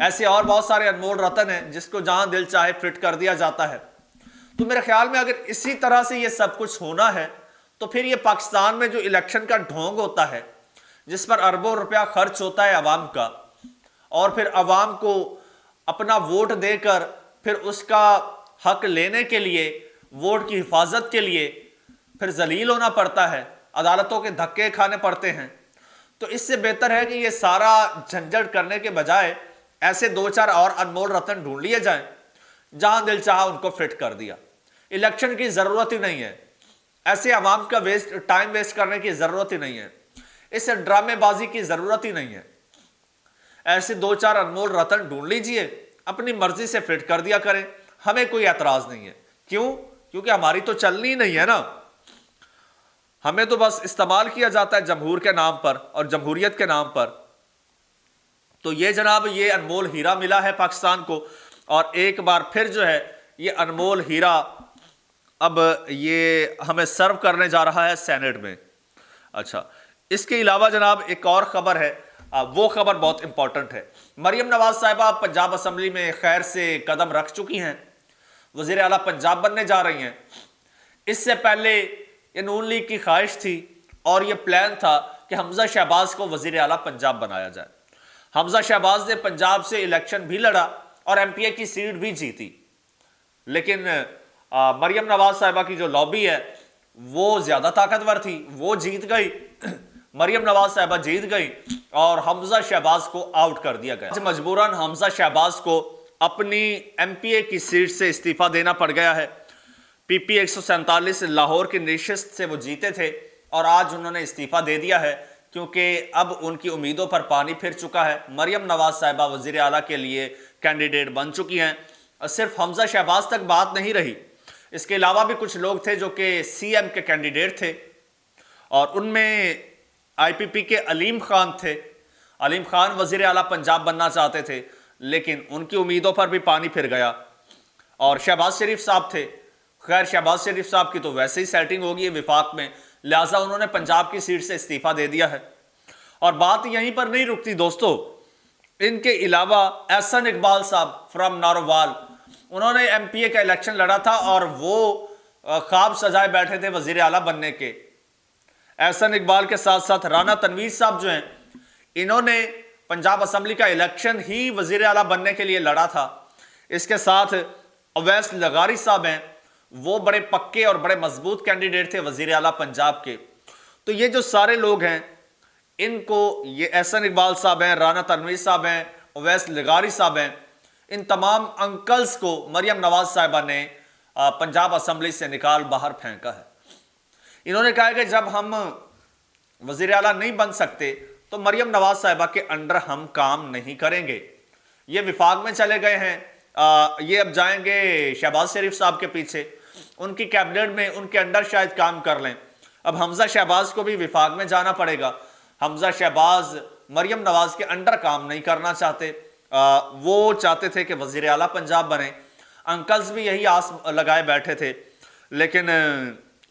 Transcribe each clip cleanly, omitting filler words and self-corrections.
ایسے اور بہت سارے انمول رتن ہیں جس کو جہاں دل چاہے فٹ کر دیا جاتا ہے۔ تو میرے خیال میں اگر اسی طرح سے یہ سب کچھ ہونا ہے تو پھر یہ پاکستان میں جو الیکشن کا ڈھونگ ہوتا ہے جس پر اربوں روپیہ خرچ ہوتا ہے عوام کا، اور پھر عوام کو اپنا ووٹ دے کر پھر اس کا حق لینے کے لیے، ووٹ کی حفاظت کے لیے پھر ذلیل ہونا پڑتا ہے، عدالتوں کے دھکے کھانے پڑتے ہیں، تو اس سے بہتر ہے کہ یہ سارا جھنجھٹ کرنے کے بجائے ایسے دو چار اور انمول رتن ڈھونڈ لیے جائیں جہاں دل چاہا ان کو فٹ کر دیا۔ الیکشن کی ضرورت ہی نہیں ہے، ایسے عوام کا ٹائم ویسٹ کرنے کی ضرورت ہی نہیں ہے، اس ڈرامے بازی کی ضرورت ہی نہیں ہے۔ ایسے دو چار انمول رتن ڈھونڈ لیجئے، اپنی مرضی سے فٹ کر دیا کریں، ہمیں کوئی اعتراض نہیں ہے۔ کیوں؟ کیونکہ ہماری تو چلنی نہیں ہے نا، ہمیں تو بس استعمال کیا جاتا ہے جمہور کے نام پر اور جمہوریت کے نام پر۔ تو یہ جناب یہ انمول ہیرا ملا ہے پاکستان کو، اور ایک بار پھر جو ہے یہ انمول ہیرا اب یہ ہمیں سرو کرنے جا رہا ہے سینٹ میں۔ اچھا، اس کے علاوہ جناب ایک اور خبر ہے، وہ خبر بہت امپورٹنٹ ہے۔ مریم نواز صاحبہ پنجاب اسمبلی میں خیر سے قدم رکھ چکی ہیں، وزیر اعلیٰ پنجاب بننے جا رہی ہیں۔ اس سے پہلے یہ نون لیگ کی خواہش تھی اور یہ پلان تھا کہ حمزہ شہباز کو وزیر اعلیٰ پنجاب بنایا جائے۔ حمزہ شہباز نے پنجاب سے الیکشن بھی لڑا اور ایم پی اے کی سیٹ بھی جیتی، لیکن مریم نواز صاحبہ کی جو لابی ہے وہ زیادہ طاقتور تھی، وہ جیت گئی، مریم نواز صاحبہ جیت گئی اور حمزہ شہباز کو آؤٹ کر دیا گیا۔ مجبوراً حمزہ شہباز کو اپنی ایم پی اے کی سیٹ سے استعفیٰ دینا پڑ گیا ہے۔ پی پی 147 لاہور کی نشست سے وہ جیتے تھے اور آج انہوں نے استعفیٰ دے دیا ہے کیونکہ اب ان کی امیدوں پر پانی پھر چکا ہے۔ مریم نواز صاحبہ وزیر اعلیٰ کے لیے کینڈیڈیٹ بن چکی ہیں، اور صرف حمزہ شہباز تک بات نہیں رہی، اس کے علاوہ بھی کچھ لوگ تھے جو کہ سی ایم کے کینڈیڈیٹ تھے، اور ان میں آئی پی پی کے علیم خان تھے۔ علیم خان وزیر اعلیٰ پنجاب بننا چاہتے تھے لیکن ان کی امیدوں پر بھی پانی پھر گیا، اور شہباز شریف صاحب تھے۔ خیر شہباز شریف صاحب کی تو ویسے ہی سیٹنگ ہوگی وفاق میں، لہٰذا انہوں نے پنجاب کی سیٹ سے استعفیٰ دے دیا ہے۔ اور بات یہیں پر نہیں رکتی دوستو، ان کے علاوہ احسن اقبال صاحب فرام نارووال، انہوں نے ایم پی اے کا الیکشن لڑا تھا اور وہ خواب سجائے بیٹھے تھے وزیر اعلیٰ بننے کے۔ احسن اقبال کے ساتھ ساتھ رانا تنویر صاحب جو ہیں، انہوں نے پنجاب اسمبلی کا الیکشن ہی وزیر اعلیٰ بننے کے لیے لڑا تھا۔ اس کے ساتھ اویس لغاری صاحب ہیں، وہ بڑے پکے اور بڑے مضبوط کینڈیڈیٹ تھے وزیر اعلیٰ پنجاب کے۔ تو یہ جو سارے لوگ ہیں، ان کو یہ احسن اقبال صاحب ہیں، رانا تنویر صاحب ہیں، اویس لغاری صاحب ہیں، ان تمام انکلز کو مریم نواز صاحبہ نے پنجاب اسمبلی سے نکال باہر پھینکا ہے۔ انہوں نے کہا کہ جب ہم وزیر اعلیٰ نہیں بن سکتے تو مریم نواز صاحبہ کے انڈر ہم کام نہیں کریں گے۔ یہ وفاق میں چلے گئے ہیں، یہ اب جائیں گے شہباز شریف صاحب کے پیچھے، ان کی کیبنٹ میں ان کے انڈر شاید کام کر لیں۔ اب حمزہ شہباز کو بھی وفاق میں جانا پڑے گا۔ حمزہ شہباز مریم نواز کے انڈر کام نہیں کرنا چاہتے، وہ چاہتے تھے کہ وزیر اعلیٰ پنجاب بنے۔ انکلز بھی یہی آس لگائے بیٹھے تھے، لیکن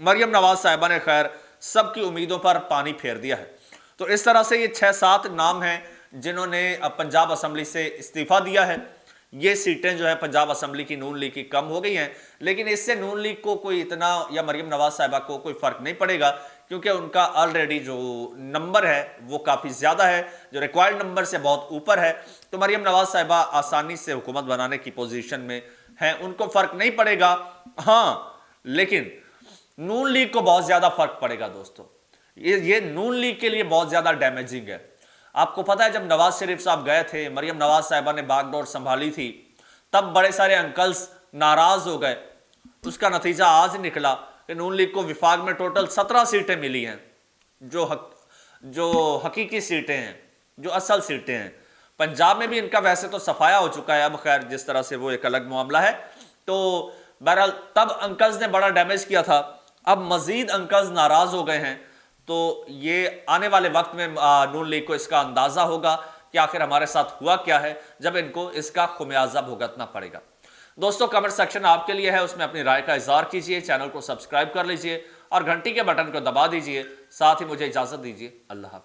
مریم نواز صاحبہ نے خیر سب کی امیدوں پر پانی پھیر دیا ہے۔ تو اس طرح سے یہ 6-7 نام ہیں جنہوں نے پنجاب اسمبلی سے استعفیٰ دیا ہے۔ یہ سیٹیں جو ہیں پنجاب اسمبلی کی نون لیگ کی کم ہو گئی ہیں، لیکن اس سے نون لیگ کو کوئی اتنا یا مریم نواز صاحبہ کو کوئی فرق نہیں پڑے گا، کیونکہ ان کا آلریڈی جو نمبر ہے وہ کافی زیادہ ہے، جو ریکوائرڈ نمبر سے بہت اوپر ہے۔ تو مریم نواز صاحبہ آسانی سے حکومت بنانے کی پوزیشن میں ہیں، ان کو فرق نہیں پڑے گا۔ ہاں لیکن نون لیگ کو بہت زیادہ فرق پڑے گا دوستو، یہ نون لیگ کے لیے بہت زیادہ ڈیمیجنگ ہے۔ آپ کو پتہ ہے جب نواز شریف صاحب گئے تھے، مریم نواز صاحبہ نے باغ ڈور سنبھالی تھی، تب بڑے سارے انکلز ناراض ہو گئے۔ اس کا نتیجہ آج نکلا کہ نون لیگ کو وفاق میں ٹوٹل 17 سیٹیں ملی ہیں، جو حقیقی سیٹیں ہیں، جو اصل سیٹیں ہیں۔ پنجاب میں بھی ان کا ویسے تو صفایا ہو چکا ہے، اب خیر جس طرح سے وہ ایک الگ معاملہ ہے۔ تو بہرحال تب انکلز نے بڑا ڈیمیج کیا تھا، اب مزید انکلز ناراض ہو گئے ہیں۔ تو یہ آنے والے وقت میں نون لیگ کو اس کا اندازہ ہوگا کہ آخر ہمارے ساتھ ہوا کیا ہے، جب ان کو اس کا خمیازہ بھگتنا پڑے گا۔ دوستو کمنٹ سیکشن آپ کے لیے ہے، اس میں اپنی رائے کا اظہار کیجئے، چینل کو سبسکرائب کر لیجئے اور گھنٹی کے بٹن کو دبا دیجئے۔ ساتھ ہی مجھے اجازت دیجئے، اللہ حافظ۔